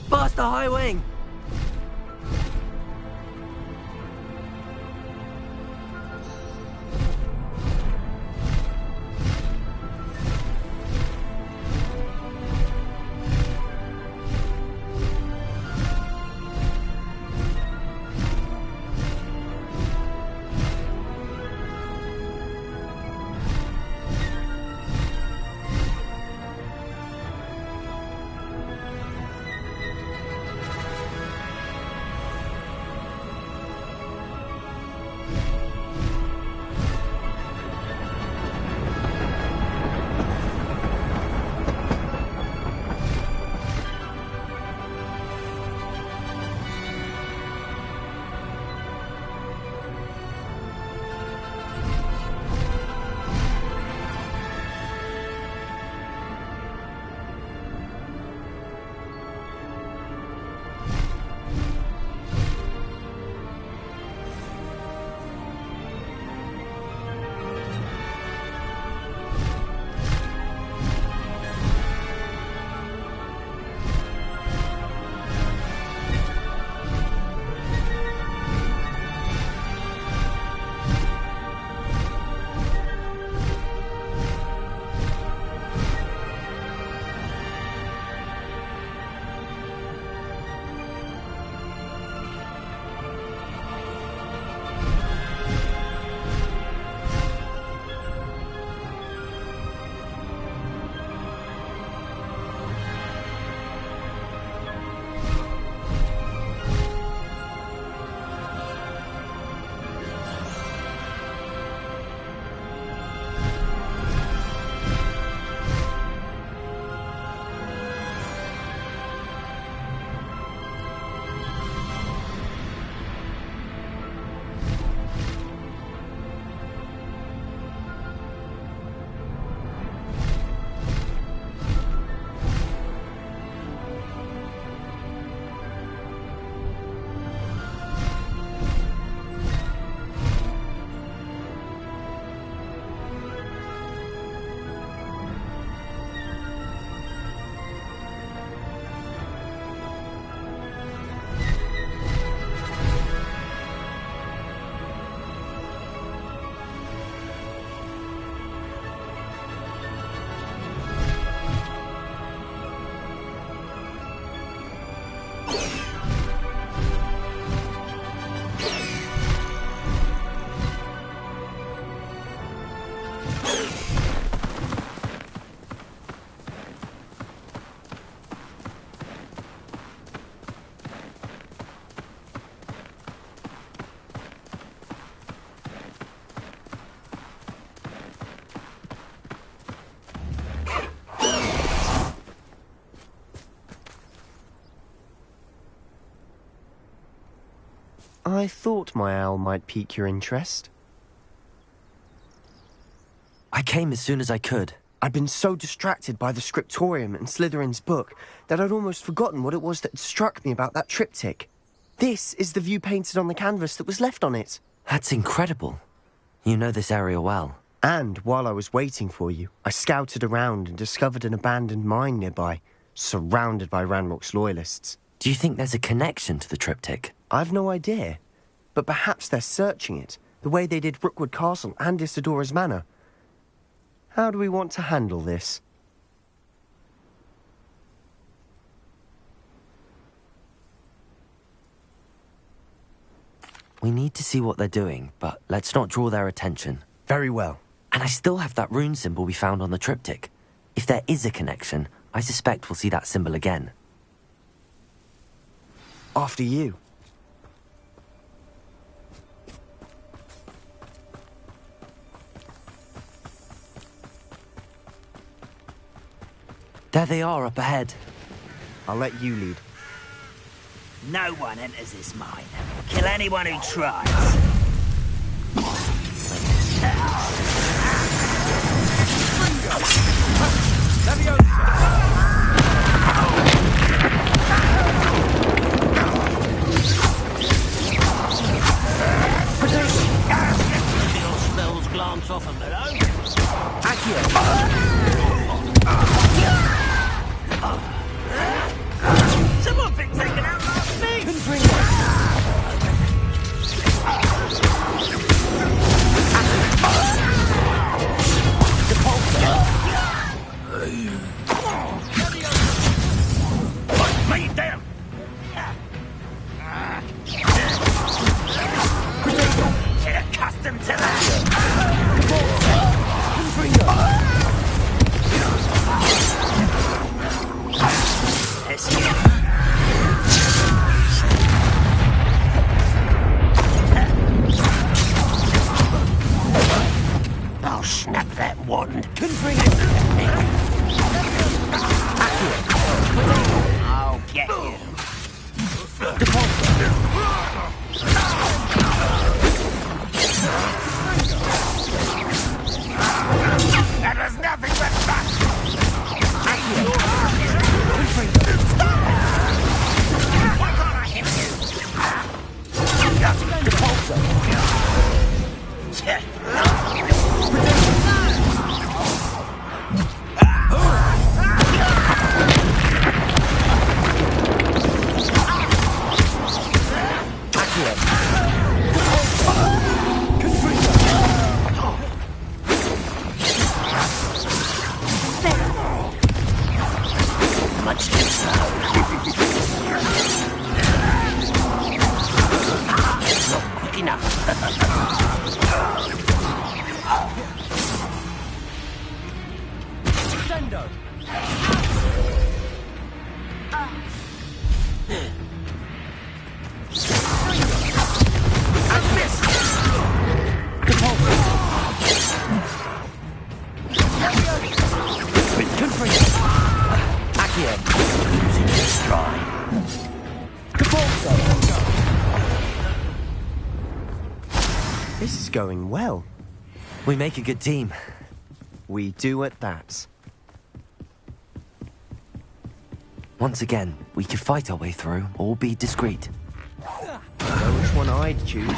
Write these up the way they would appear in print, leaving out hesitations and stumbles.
Past the high wing! I thought my owl might pique your interest. I came as soon as I could. I'd been so distracted by the scriptorium and Slytherin's book that I'd almost forgotten what it was that struck me about that triptych. This is the view painted on the canvas that was left on it. That's incredible. You know this area well. And while I was waiting for you, I scouted around and discovered an abandoned mine nearby, surrounded by Ranrock's loyalists. Do you think there's a connection to the triptych? I've no idea, but perhaps they're searching it, the way they did Rookwood Castle and Isidora's Manor. How do we want to handle this? We need to see what they're doing, but let's not draw their attention. Very well. And I still have that rune symbol we found on the triptych. If there is a connection, I suspect we'll see that symbol again. After you. There they are up ahead. I'll let you lead. No one enters this mine. Kill anyone who tries. Your spells glance off them below. Accio! much too slow. Not quick enough. Sendo! This is going well. We make a good team. We do at that. Once again, we could fight our way through or be discreet. I know which one I'd choose.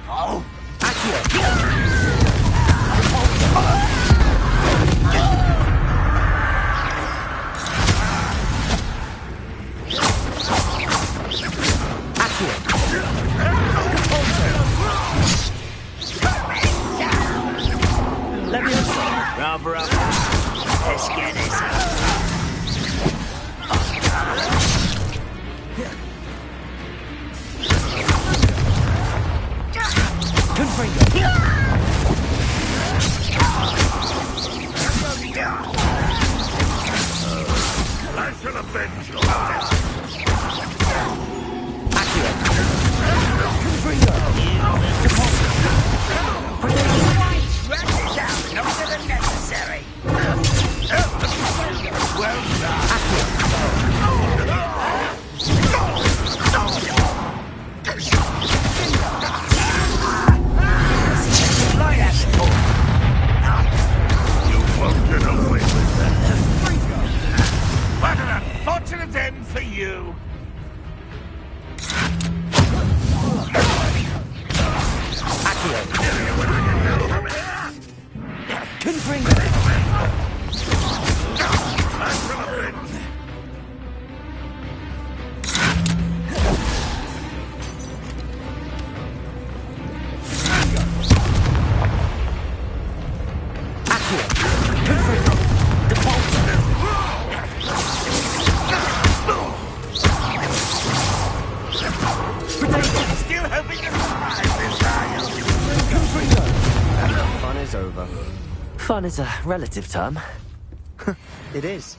Oh! Rather up. Let's get this up. I shall avenge your death. Longer than necessary. Well done. You won't get away with that. What an unfortunate end for you. Still hoping to survive this, are you? Fun is over. Fun is a relative term. It is.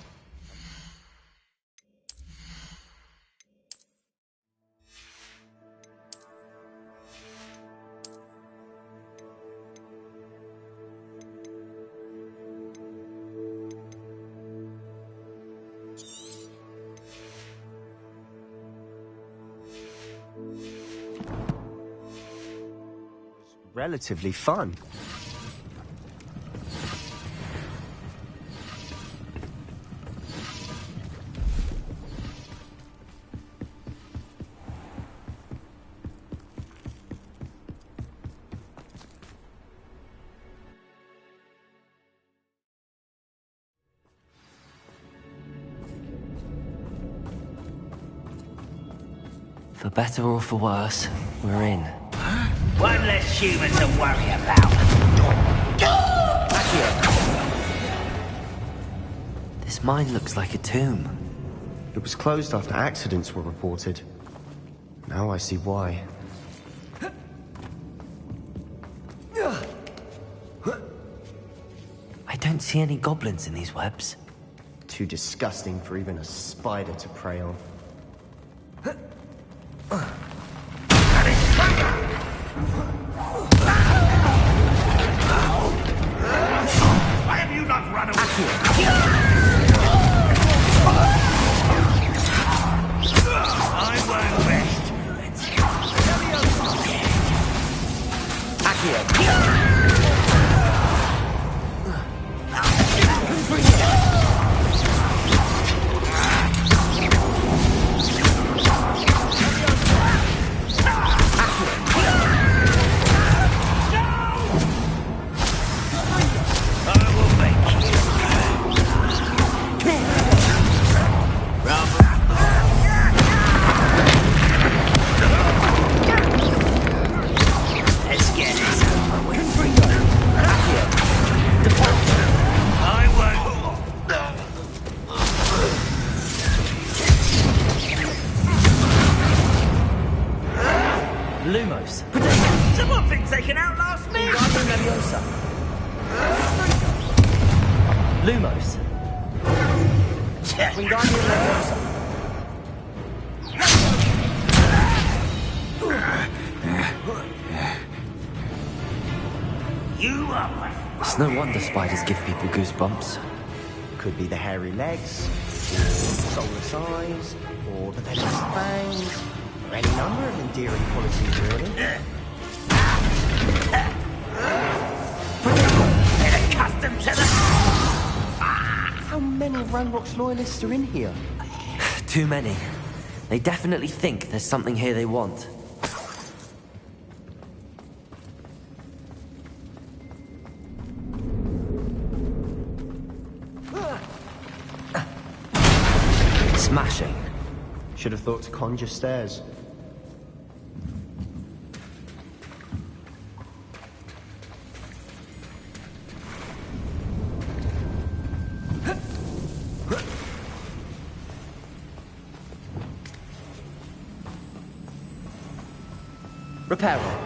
Relatively fun. For better or for worse, we're in. One less human to worry about. This mine looks like a tomb. It was closed after accidents were reported. Now I see why. I don't see any goblins in these webs. Too disgusting for even a spider to prey on. Why have you not run away? I won't rest. Let's get this over with. freaking out last minute! Lumos. Wingardium Leviosa. You are... It's no wonder spiders give people goosebumps. Could be the hairy legs, or the soulless eyes, or the venomous fangs, or any number of endearing qualities, really. Get accustomed to the... How many Ranrock's loyalists are in here? Too many. They definitely think there's something here they want. Smashing. Should have thought to conjure stairs. Repairer.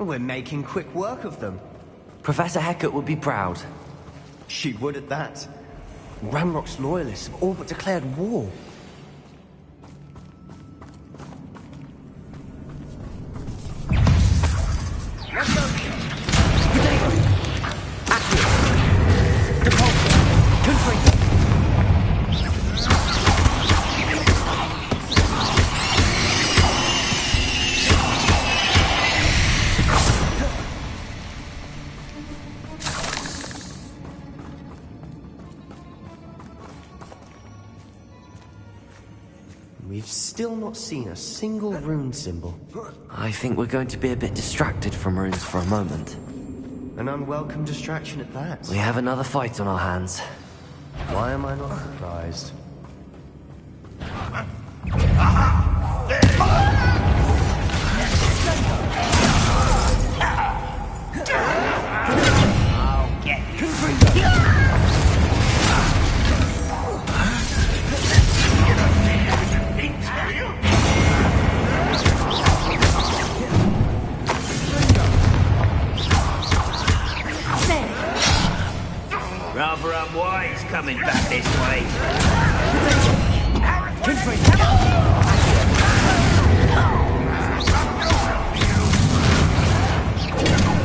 We're making quick work of them. Professor Hecat would be proud. She would at that. Ranrock's loyalists have all but declared war. We've still not seen a single rune symbol. I think we're going to be a bit distracted from runes for a moment. An unwelcome distraction at that. We have another fight on our hands. Why am I not surprised? I'll get you. Rather unwise coming back this way.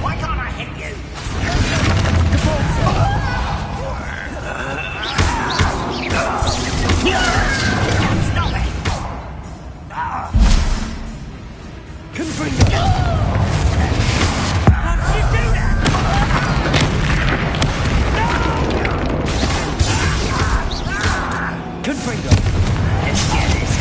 Why can't I hit you? Stop it! How did you do that? Confringo! Let's get this.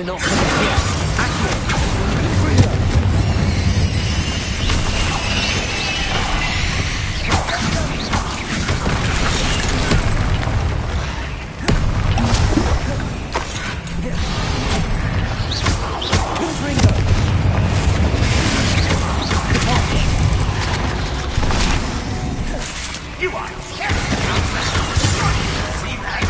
we're not finished yet. Accio! You are terrible out there. See that?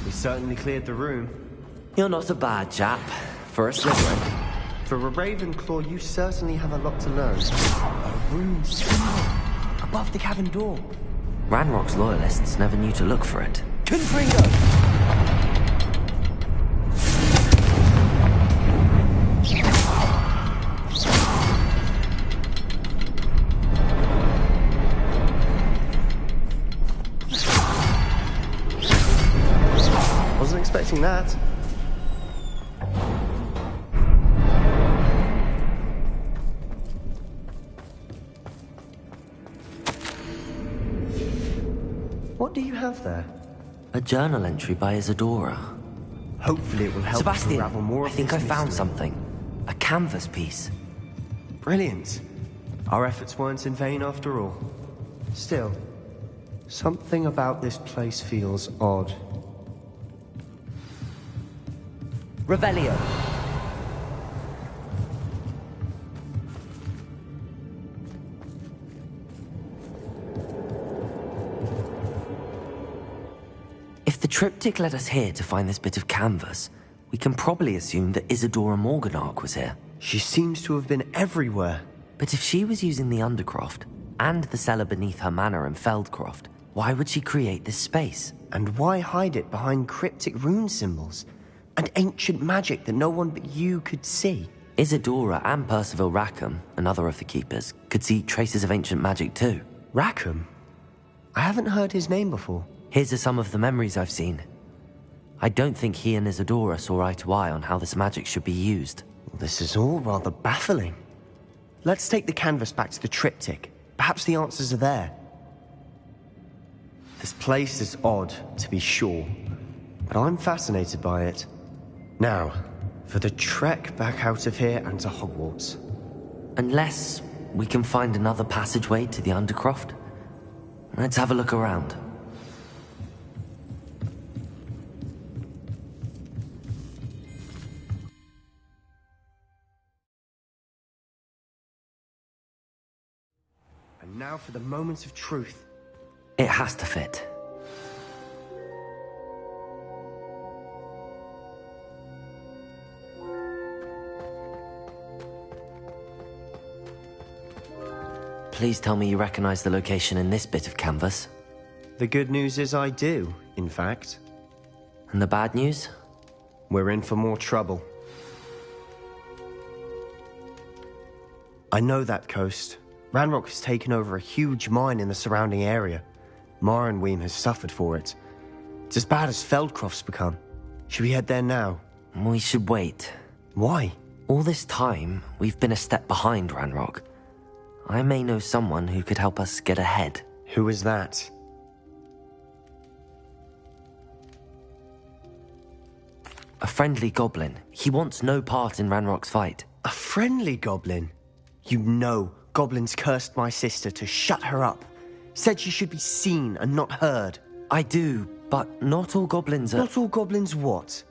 We certainly cleared the room. You're not a bad chap. For a Slytherin. For a Ravenclaw, you certainly have a lot to learn. A rune symbol above the cavern door. Ranrock's loyalists never knew to look for it. Confringo! Wasn't expecting that. What do you have there? A journal entry by Isadora. Hopefully it will help to Sebastian, unravel more I of think I this found mystery. something. A canvas piece. Brilliant. Our efforts weren't in vain after all. Still, something about this place feels odd. Revelio. If the triptych led us here to find this bit of canvas, we can probably assume that Isadora Morganach was here. She seems to have been everywhere. But if she was using the Undercroft, and the cellar beneath her manor in Feldcroft, why would she create this space? And why hide it behind cryptic rune symbols? And ancient magic that no one but you could see? Isadora and Percival Rackham, another of the Keepers, could see traces of ancient magic too. Rackham? I haven't heard his name before. Here's some of the memories I've seen. I don't think he and Isadora saw eye to eye on how this magic should be used. This is all rather baffling. Let's take the canvas back to the triptych. Perhaps the answers are there. This place is odd, to be sure, but I'm fascinated by it. Now, for the trek back out of here and to Hogwarts. Unless we can find another passageway to the Undercroft. Let's have a look around. And now for the moment of truth. It has to fit. Please tell me you recognize the location in this bit of canvas. The good news is I do, in fact. And the bad news? We're in for more trouble. I know that coast. Ranrock has taken over a huge mine in the surrounding area. Morinweem has suffered for it. It's as bad as Feldcroft's become. Should we head there now? We should wait. Why? All this time, we've been a step behind Ranrock. I may know someone who could help us get ahead. Who is that? A friendly goblin. He wants no part in Ranrock's fight. A friendly goblin? You know goblins cursed my sister to shut her up. Said she should be seen and not heard. I do, but not all goblins are... Not all goblins what?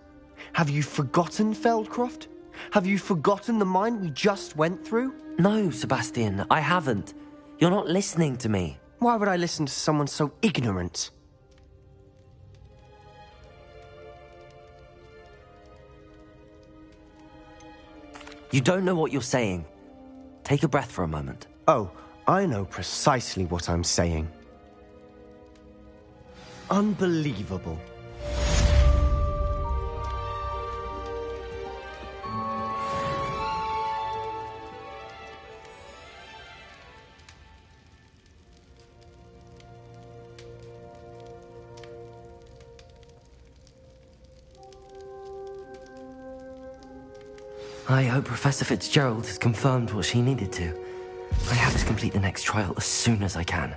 Have you forgotten Feldcroft? Have you forgotten the mine we just went through? No, Sebastian, I haven't. You're not listening to me. Why would I listen to someone so ignorant? You don't know what you're saying. Take a breath for a moment. Oh, I know precisely what I'm saying. Unbelievable. I hope Professor Fitzgerald has confirmed what she needed to. I have to complete the next trial as soon as I can.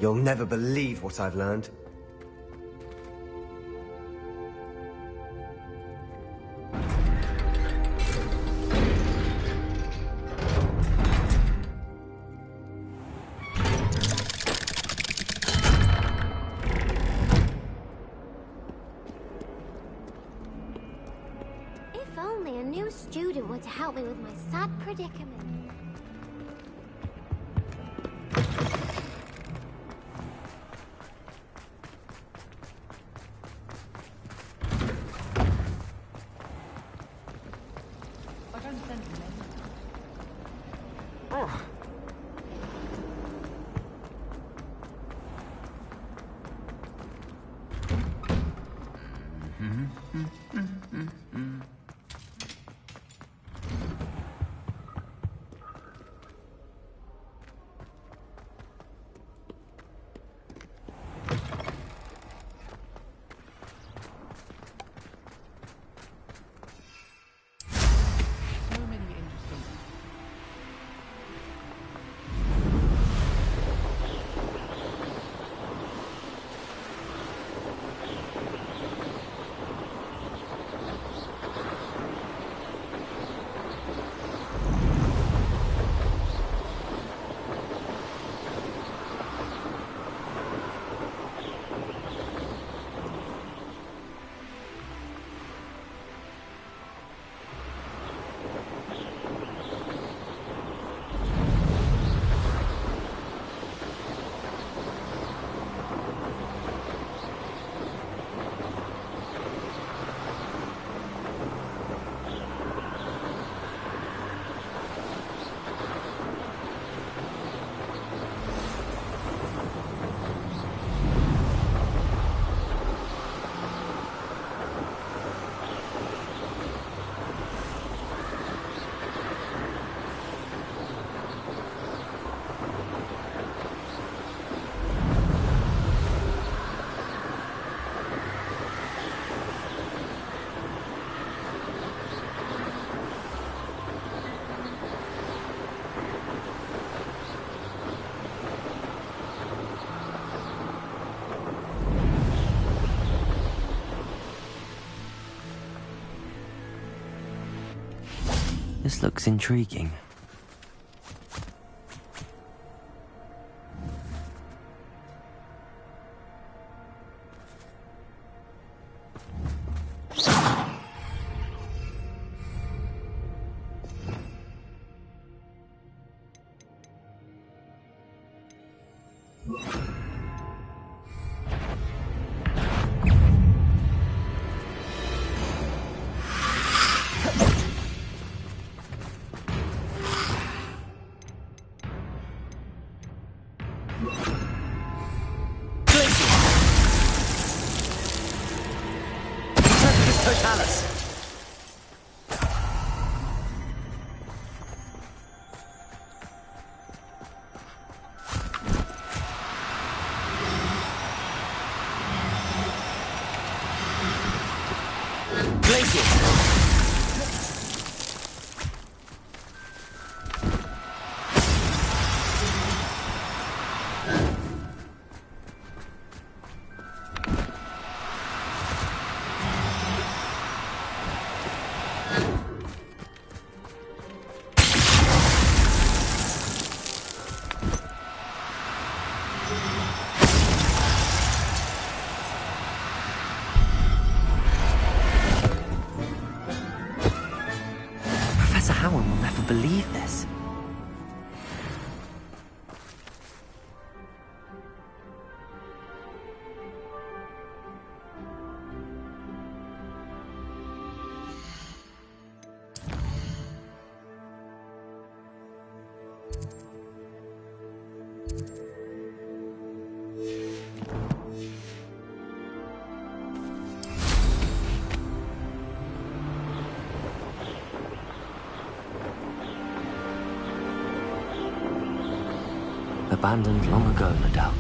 You'll never believe what I've learned. If only a new student were to help me with my sad predicament. This looks intriguing. Totalis! Professor Howard will never believe this. Abandoned long ago, no doubt.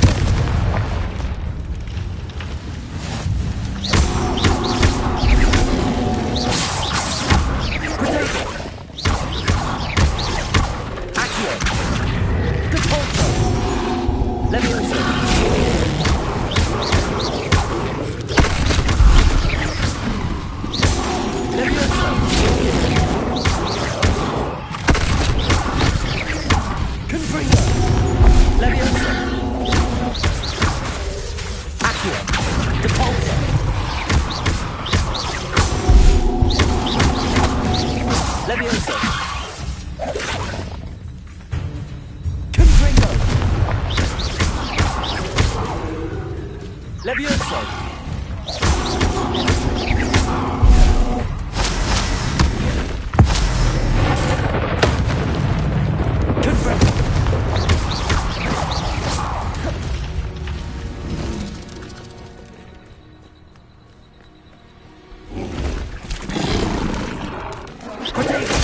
Confringo. Potato. Accio. Depulso. Levioso. Levioso. Confringo. Levioso. Accio. Depulso. Levioso. Confringo. Levioso. Confringo. Potato.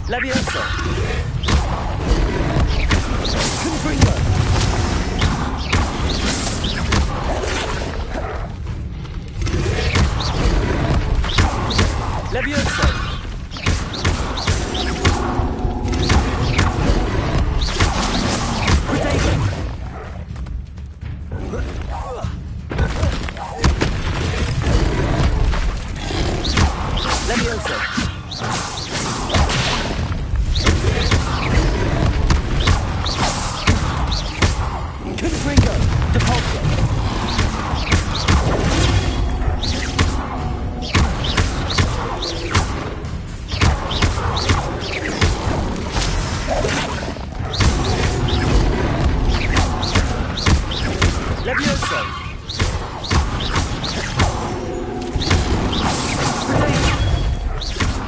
Levioso. Confringo. Levioso. Potato. Levioso. Confringo. Depulso. Levioso. Potato.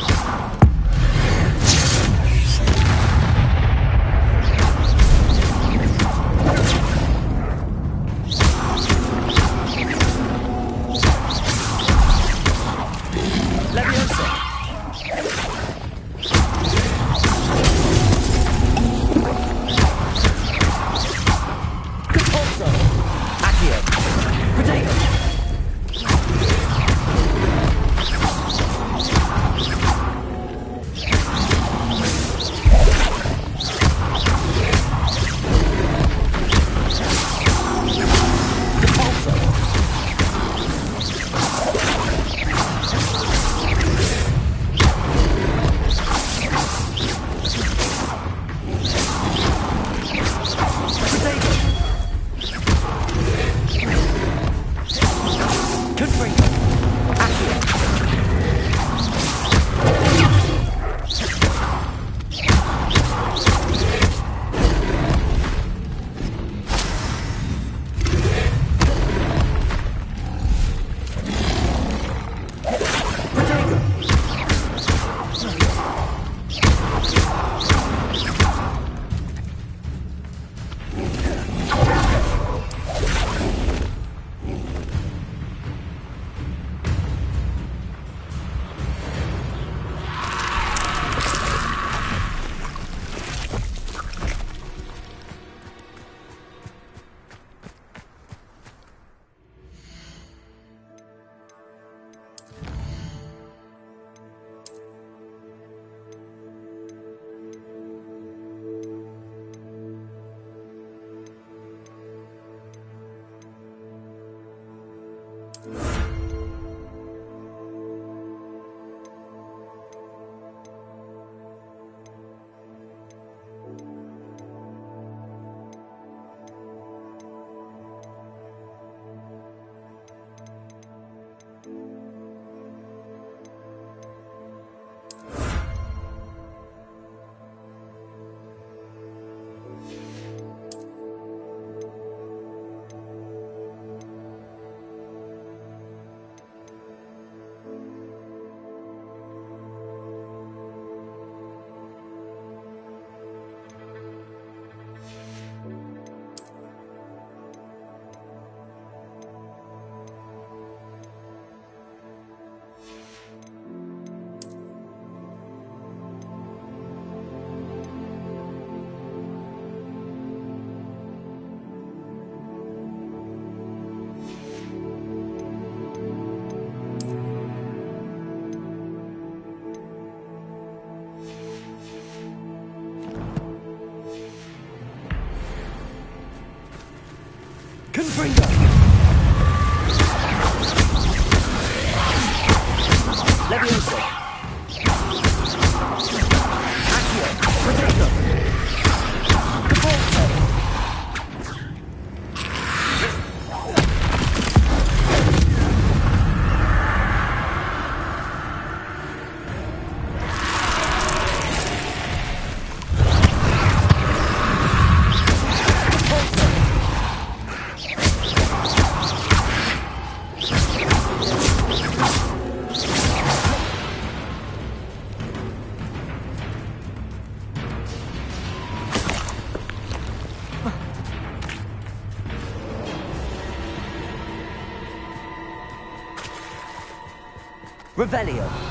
Confringo! Levioso! Accio! Potato! Repulso! Revelio.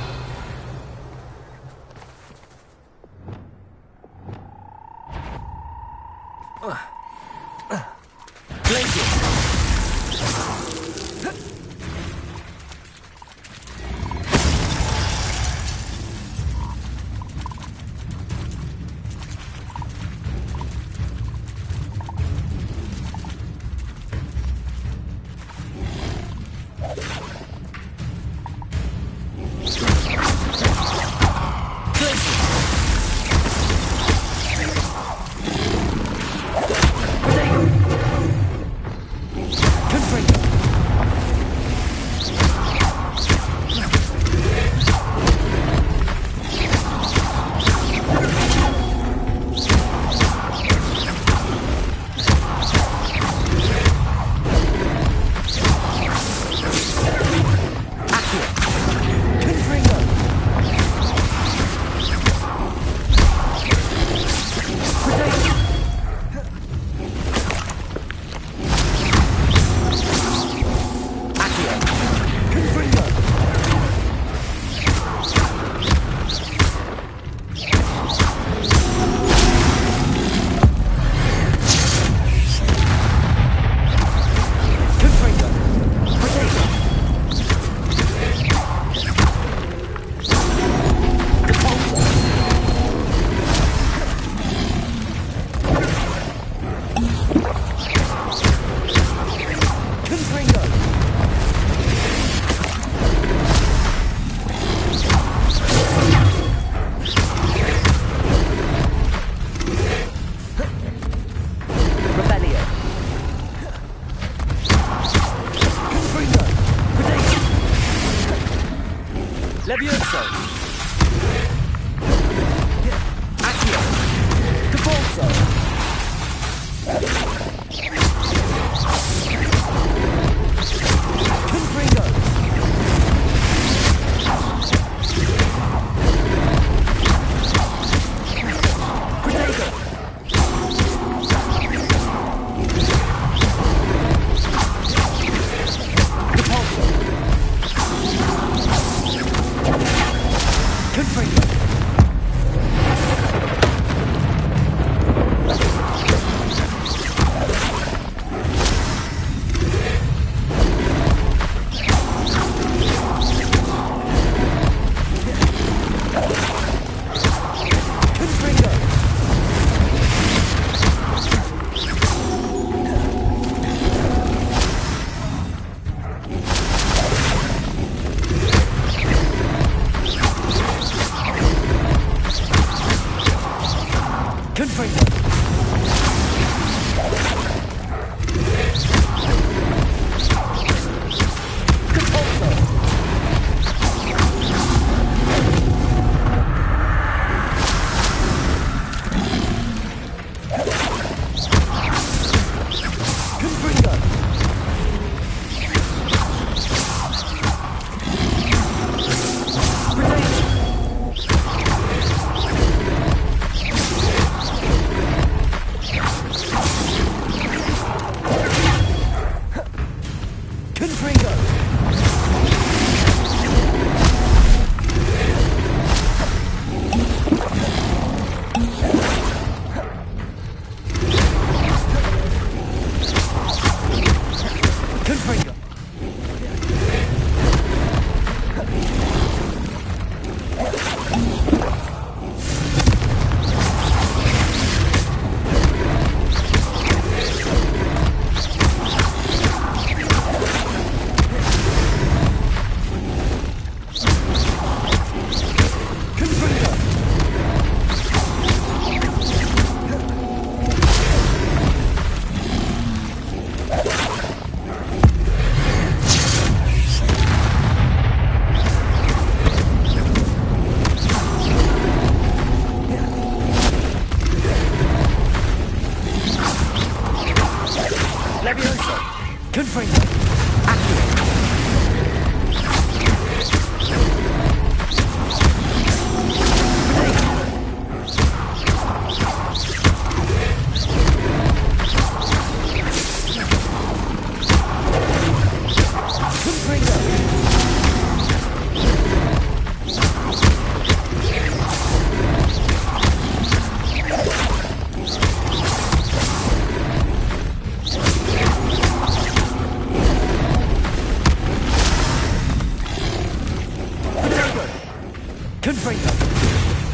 Confringo!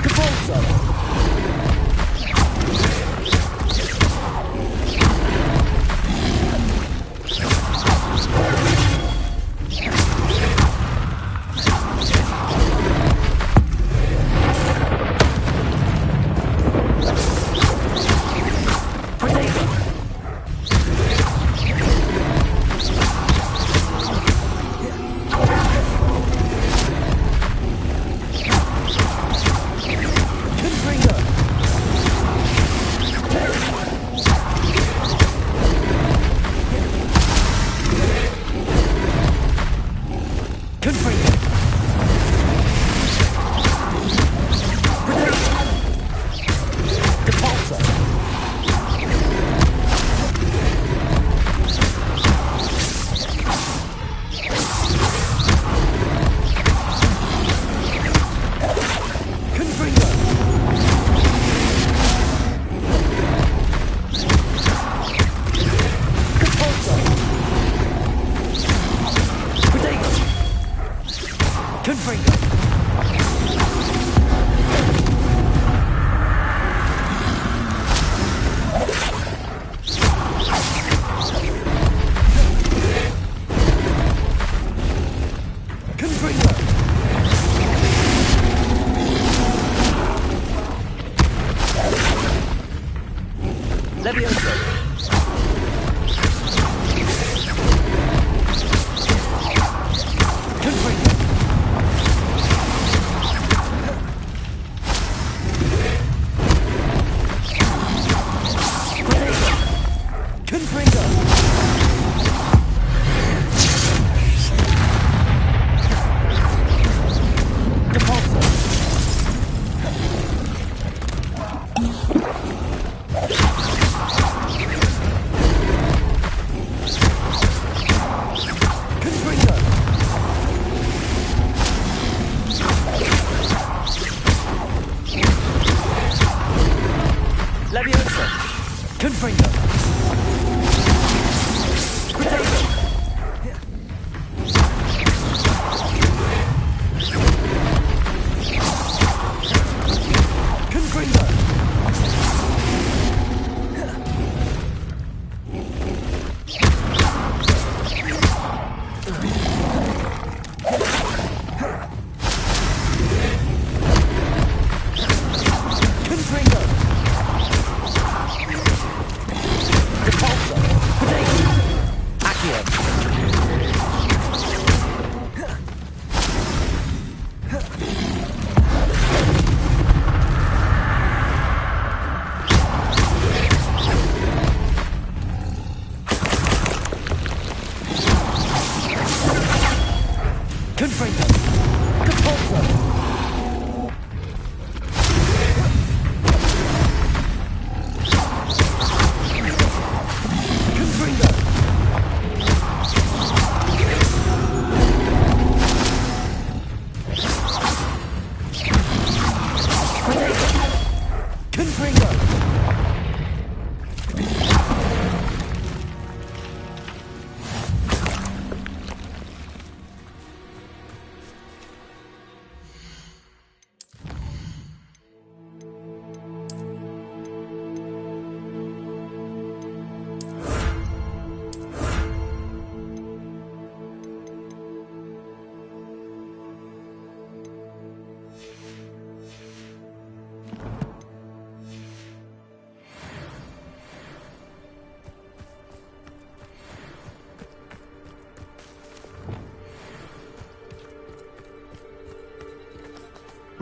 Cabalzo!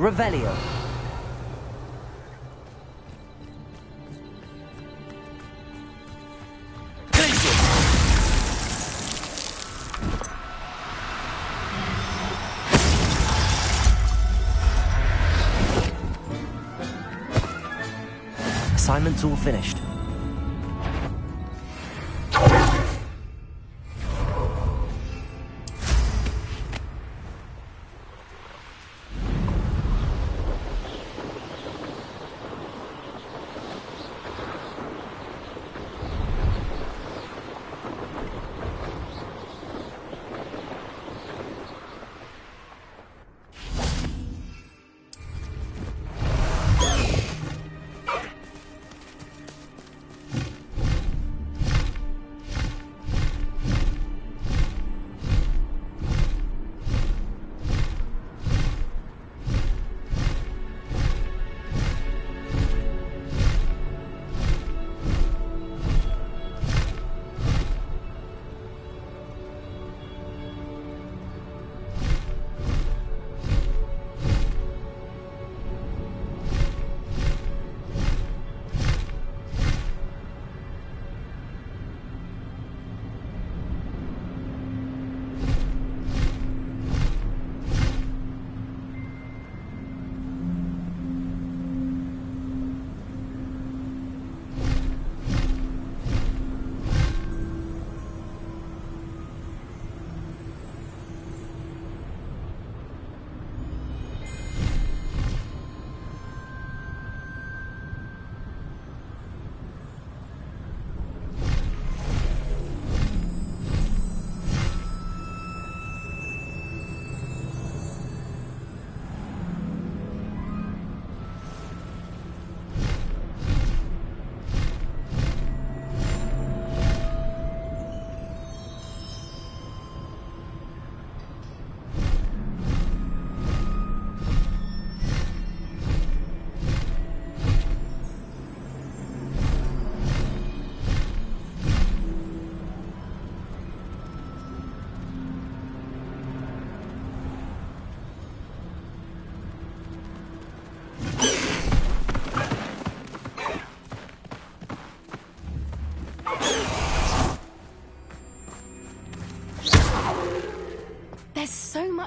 Revelio. Assignment's all finished.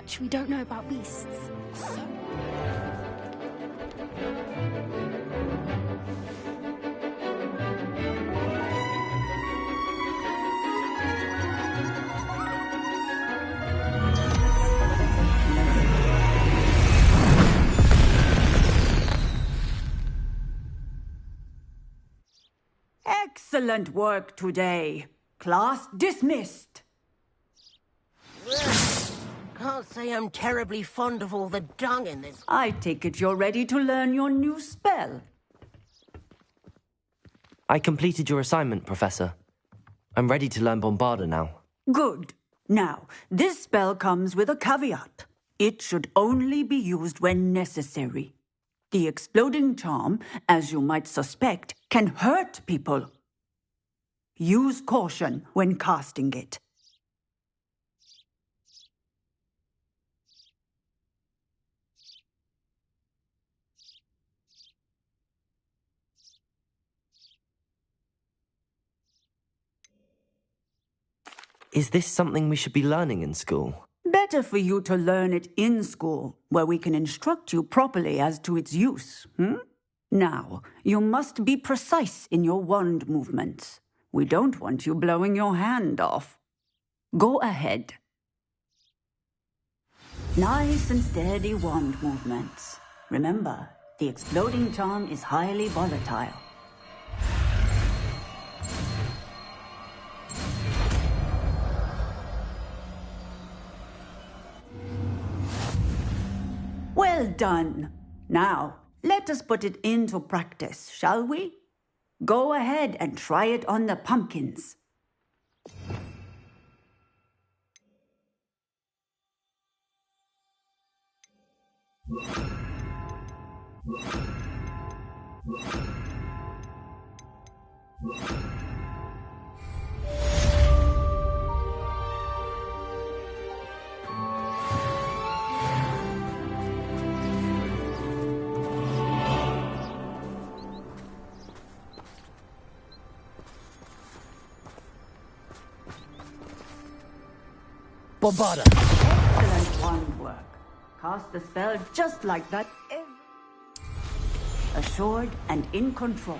much we don't know about beasts. So... Excellent work today. Class dismissed. Can't say I'm terribly fond of all the dung in this. I take it you're ready to learn your new spell. I completed your assignment, Professor. I'm ready to learn Bombarda now. Good. Now, this spell comes with a caveat. It should only be used when necessary. The exploding charm, as you might suspect, can hurt people. Use caution when casting it. Is this something we should be learning in school? Better for you to learn it in school, where we can instruct you properly as to its use. Now, you must be precise in your wand movements. We don't want you blowing your hand off. Go ahead. Nice and steady wand movements. Remember, the exploding charm is highly volatile. Well done. Now, let us put it into practice, shall we? Go ahead and try it on the pumpkins. Bombarda! Excellent wand work. Cast the spell just like that. Assured and in control.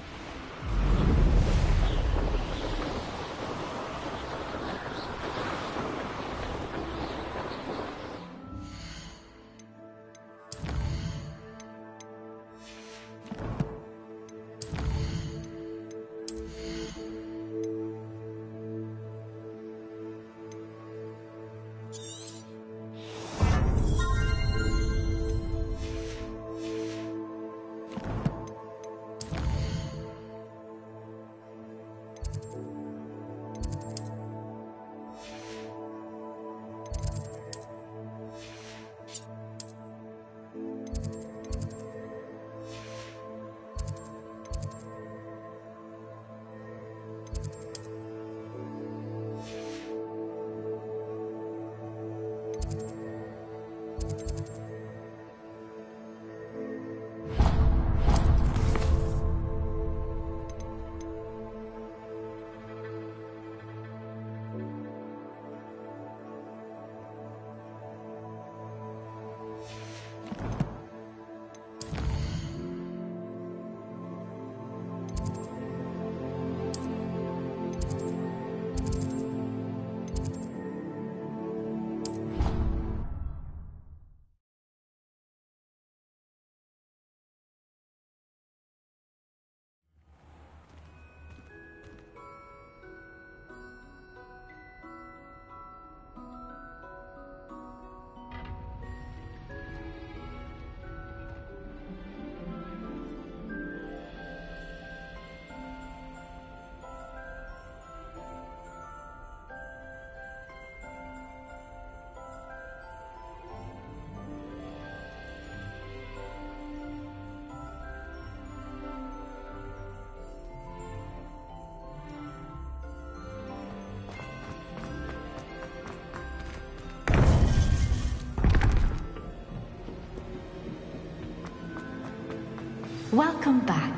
Welcome back.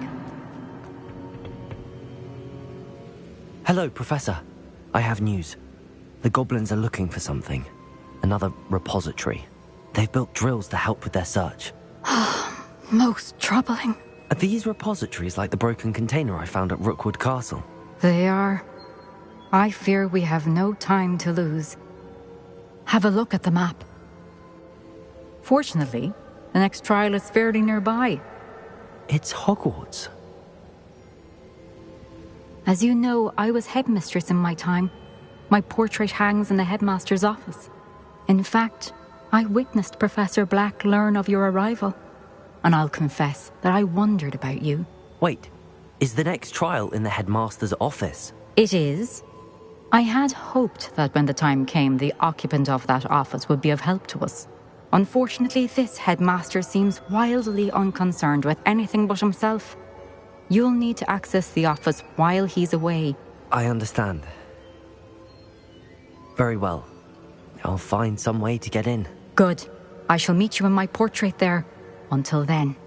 Hello, Professor. I have news. The goblins are looking for something. Another repository. They've built drills to help with their search. Most troubling. Are these repositories like the broken container I found at Rookwood Castle? They are. I fear we have no time to lose. Have a look at the map. Fortunately, the next trial is fairly nearby. It's Hogwarts. As you know, I was headmistress in my time. My portrait hangs in the headmaster's office. In fact, I witnessed Professor Black learn of your arrival. And I'll confess that I wondered about you. Wait, is the next trial in the headmaster's office? It is. I had hoped that when the time came, the occupant of that office would be of help to us. Unfortunately, this headmaster seems wildly unconcerned with anything but himself. You'll need to access the office while he's away. I understand. Very well. I'll find some way to get in. Good. I shall meet you in my portrait there. Until then.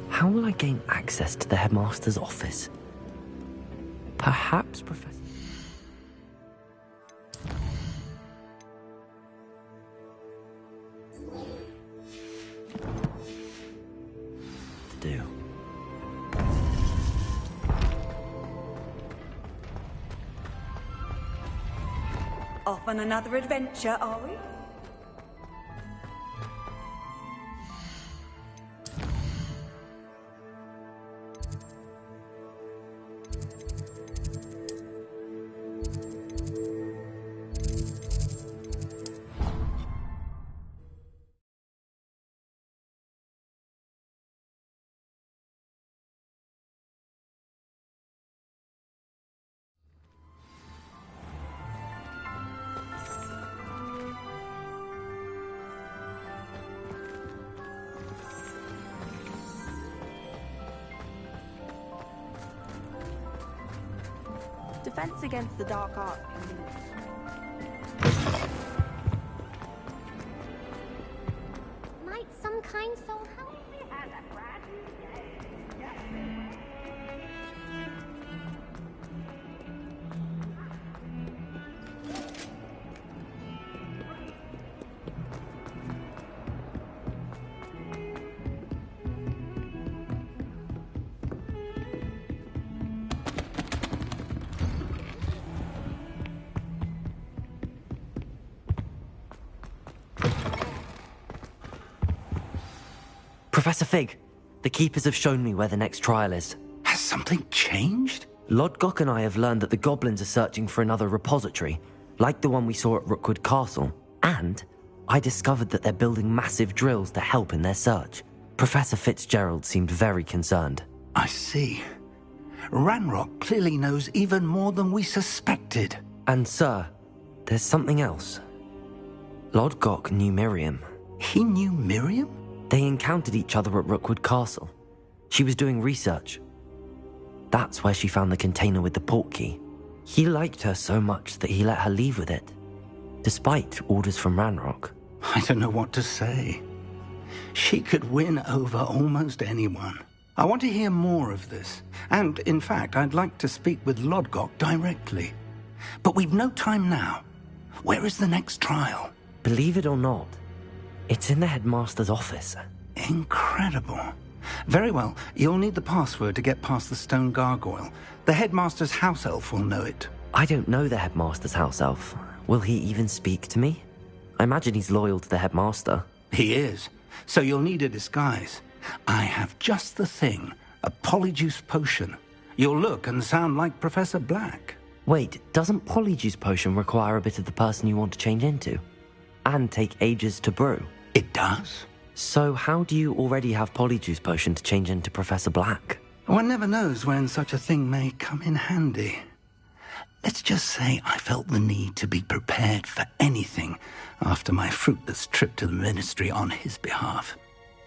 How will I gain access to the headmaster's office? Perhaps Professor... to do. Off on another adventure, are we? Defense against the dark art can be... Might some kind soul help? Professor Fig, the Keepers have shown me where the next trial is. Has something changed? Lodgok and I have learned that the goblins are searching for another repository, like the one we saw at Rookwood Castle. And I discovered that they're building massive drills to help in their search. Professor Fitzgerald seemed very concerned. I see. Ranrock clearly knows even more than we suspected. And sir, there's something else. Lodgok knew Miriam. He knew Miriam? They encountered each other at Rookwood Castle. She was doing research. That's where she found the container with the portkey. He liked her so much that he let her leave with it, despite orders from Ranrock. I don't know what to say. She could win over almost anyone. I want to hear more of this. And, in fact, I'd like to speak with Lodgok directly. But we've no time now. Where is the next trial? Believe it or not, it's in the headmaster's office. Incredible. Very well, you'll need the password to get past the stone gargoyle. The headmaster's house elf will know it. I don't know the headmaster's house elf. Will he even speak to me? I imagine he's loyal to the headmaster. He is. So you'll need a disguise. I have just the thing. A polyjuice potion. You'll look and sound like Professor Black. Wait, doesn't Polyjuice Potion require a bit of the person you want to change into? And take ages to brew? It does. So how do you already have Polyjuice Potion to change into Professor Black? One never knows when such a thing may come in handy. Let's just say I felt the need to be prepared for anything after my fruitless trip to the Ministry on his behalf.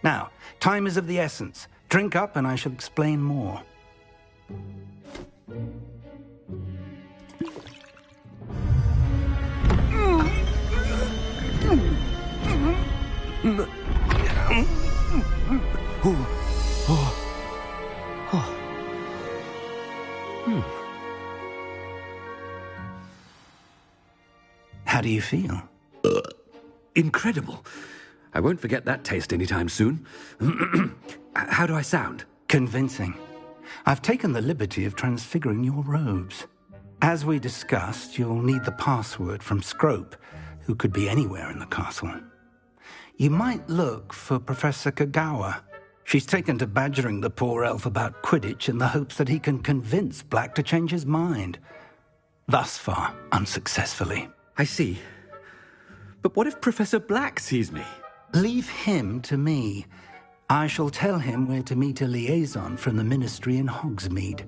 Now, time is of the essence. Drink up and I shall explain more. How do you feel? Incredible. I won't forget that taste anytime soon. How do I sound? Convincing. I've taken the liberty of transfiguring your robes. As we discussed, you'll need the password from Scrope, who could be anywhere in the castle. You might look for Professor Kagawa. She's taken to badgering the poor elf about Quidditch in the hopes that he can convince Black to change his mind. Thus far, unsuccessfully. I see. But what if Professor Black sees me? Leave him to me. I shall tell him where to meet a liaison from the Ministry in Hogsmeade.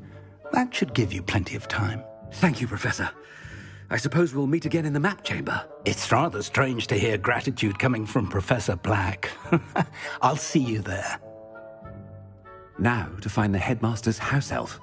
That should give you plenty of time. Thank you, Professor. I suppose we'll meet again in the map chamber. It's rather strange to hear gratitude coming from Professor Black. I'll see you there. Now to find the headmaster's house elf.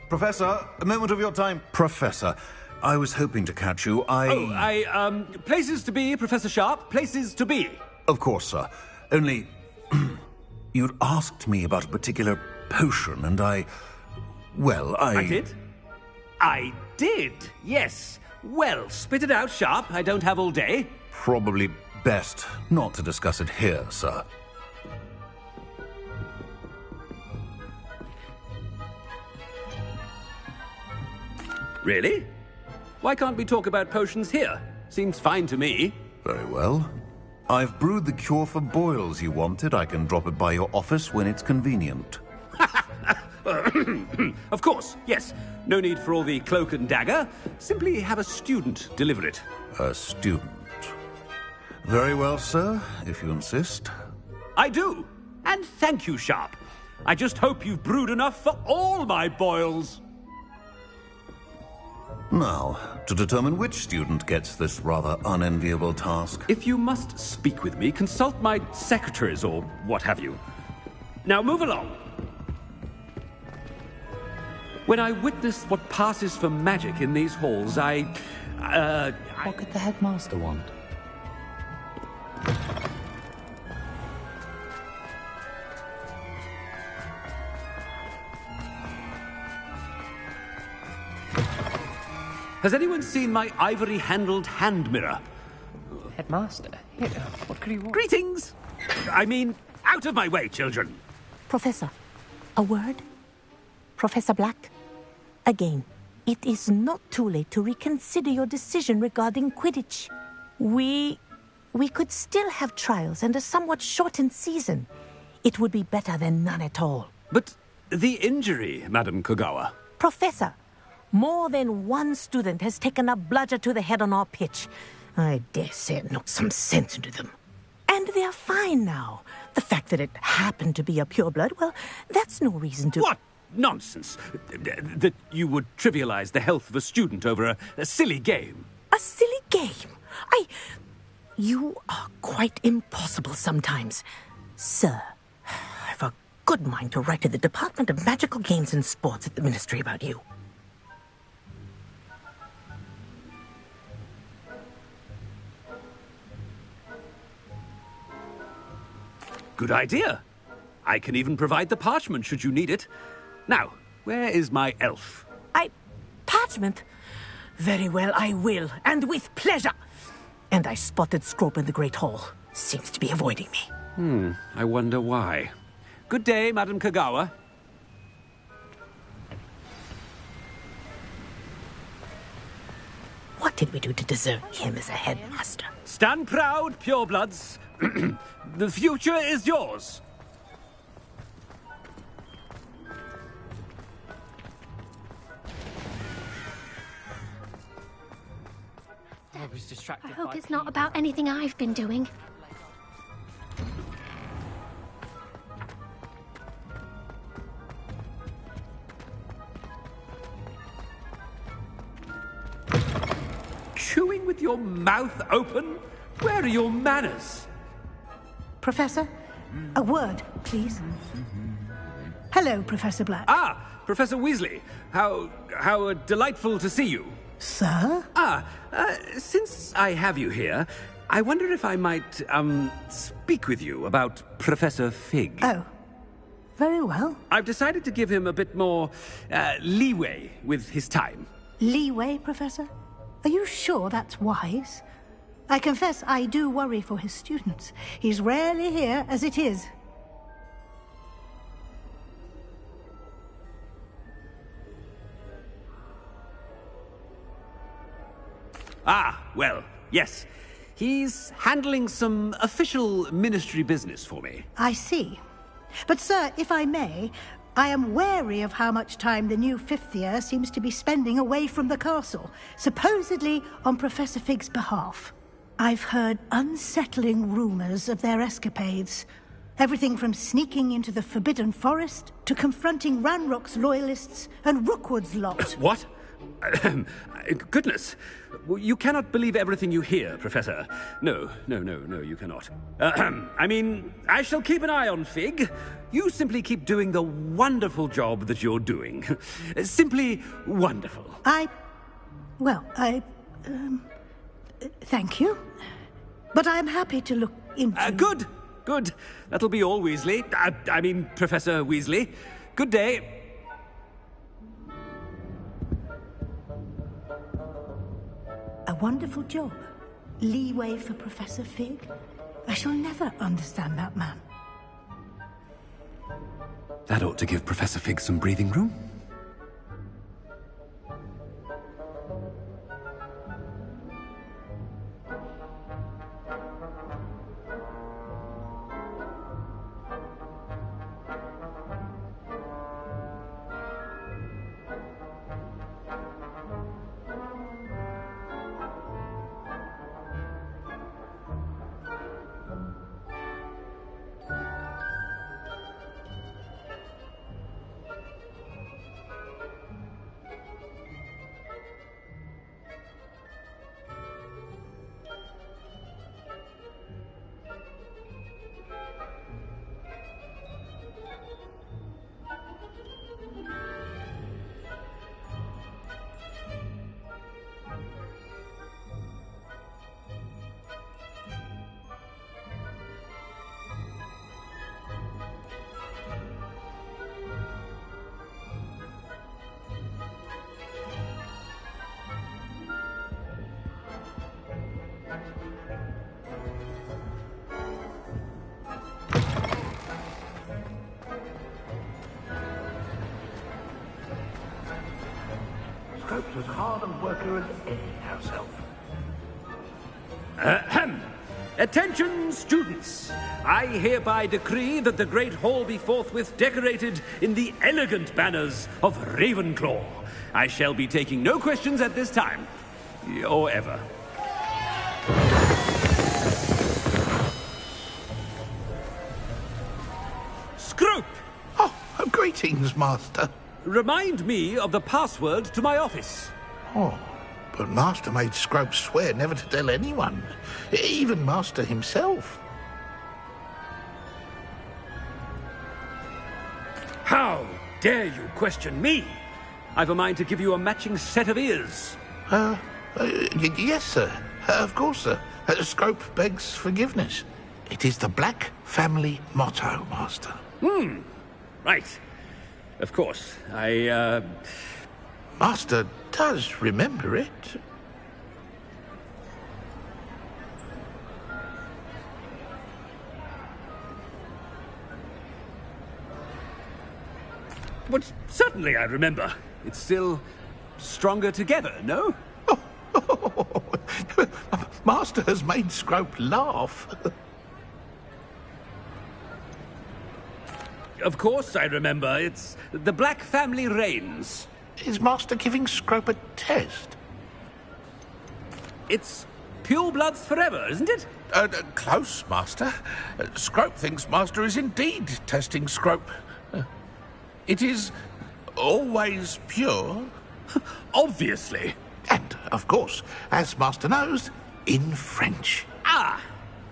Professor, a moment of your time. Professor, I was hoping to catch you. Places to be, Professor Sharp. Places to be. Of course, sir. Only, you'd asked me about a particular potion, and I did? I did, yes. Well, spit it out, Sharp. I don't have all day. Probably best not to discuss it here, sir. Really? Why can't we talk about potions here? Seems fine to me. Very well. I've brewed the cure for boils you wanted. I can drop it by your office when it's convenient. Of course, yes. No need for all the cloak and dagger. Simply have a student deliver it. A student. Very well, sir, if you insist. I do. And thank you, Sharp. I just hope you've brewed enough for all my boils. Now, to determine which student gets this rather unenviable task. If you must speak with me, consult my secretaries or what have you. Now move along. When I witness what passes for magic in these halls, What could the headmaster want? Has anyone seen my ivory-handled hand mirror? Headmaster? Here, what could he want? Greetings! I mean, out of my way, children! Professor, a word? Professor Black? Again, it is not too late to reconsider your decision regarding Quidditch. We could still have trials and a somewhat shortened season. It would be better than none at all. But the injury, Madam Kogawa. Professor, more than one student has taken a bludger to the head on our pitch. I dare say it knocked some sense into them. And they're fine now. The fact that it happened to be a pureblood, well, that's no reason to... What nonsense! That you would trivialize the health of a student over a silly game. A silly game? You are quite impossible sometimes. Sir, I've a good mind to write to the Department of Magical Games and Sports at the Ministry about you. Good idea. I can even provide the parchment should you need it. Now, where is my elf? Parchment? Very well, I will, and with pleasure. And I spotted Scrope in the Great Hall. Seems to be avoiding me. I wonder why. Good day, Madam Kagawa. What did we do to deserve him as a headmaster? Stand proud, purebloods. The future is yours. I was distracted I hope by it's not about anything I've been doing. Chewing with your mouth open? Where are your manners? Professor, a word, please. Hello, Professor Black. Ah, Professor Weasley. How delightful to see you. Sir? Since I have you here, I wonder if I might, speak with you about Professor Fig. Oh, very well. I've decided to give him a bit more, leeway with his time. Leeway, Professor? Are you sure that's wise? I confess I do worry for his students. He's rarely here as it is. Ah, well, yes. He's handling some official ministry business for me. I see. But, sir, if I may, I am wary of how much time the new fifth year seems to be spending away from the castle, supposedly on Professor Fig's behalf. I've heard unsettling rumors of their escapades. Everything from sneaking into the Forbidden Forest to confronting Ranrock's loyalists and Rookwood's lot. What? Goodness. You cannot believe everything you hear, Professor. No, you cannot. I mean, I shall keep an eye on Fig. You simply keep doing the wonderful job that you're doing. Simply wonderful. Thank you. But I'm happy to look into... Good. That'll be all, Weasley. I mean, Professor Weasley. Good day. A wonderful job. Leeway for Professor Fig. I shall never understand that man. That ought to give Professor Fig some breathing room. Scrope's as hard a worker as any house elf. Attention, students! I hereby decree that the Great Hall be forthwith decorated in the elegant banners of Ravenclaw. I shall be taking no questions at this time, or ever. Scrope! Oh, greetings, Master. Remind me of the password to my office. Oh, but Master made Scrope swear never to tell anyone, even Master himself. How dare you question me? I've a mind to give you a matching set of ears. Yes, sir. Of course, sir. Scrope begs forgiveness. It is the Black family motto, Master. Right. Of course. Master does remember it. But certainly I remember. It's still stronger together, no? Master has made Scrope laugh. Of course I remember. It's the Black family reigns. Is Master giving Scrope a test? It's pure bloods forever, isn't it? Close, Master. Scrope thinks Master is indeed testing Scrope. It is always pure. Obviously. And, of course, as Master knows, in French. Ah,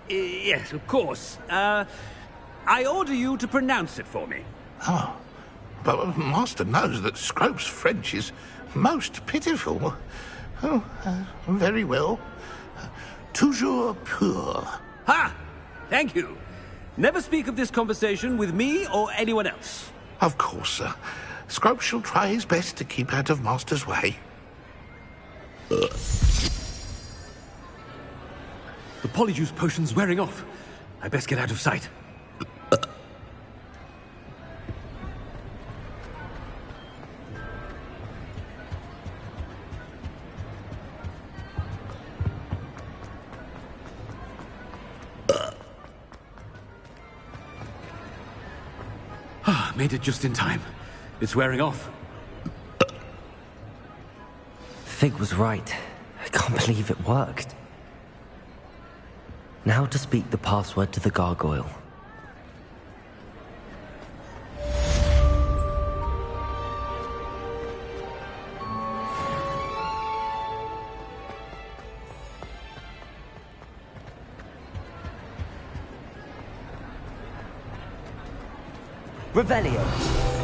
yes, of course. I order you to pronounce it for me. Oh, but Master knows that Scrope's French is most pitiful. Oh, very well. Toujours pur. Ha! Thank you. Never speak of this conversation with me or anyone else. Of course, sir. Scrope shall try his best to keep out of Master's way. The polyjuice potion's wearing off. I best get out of sight. Made it just in time. It's wearing off. Fig was right. I can't believe it worked. Now to speak the password to the gargoyle. Revelio.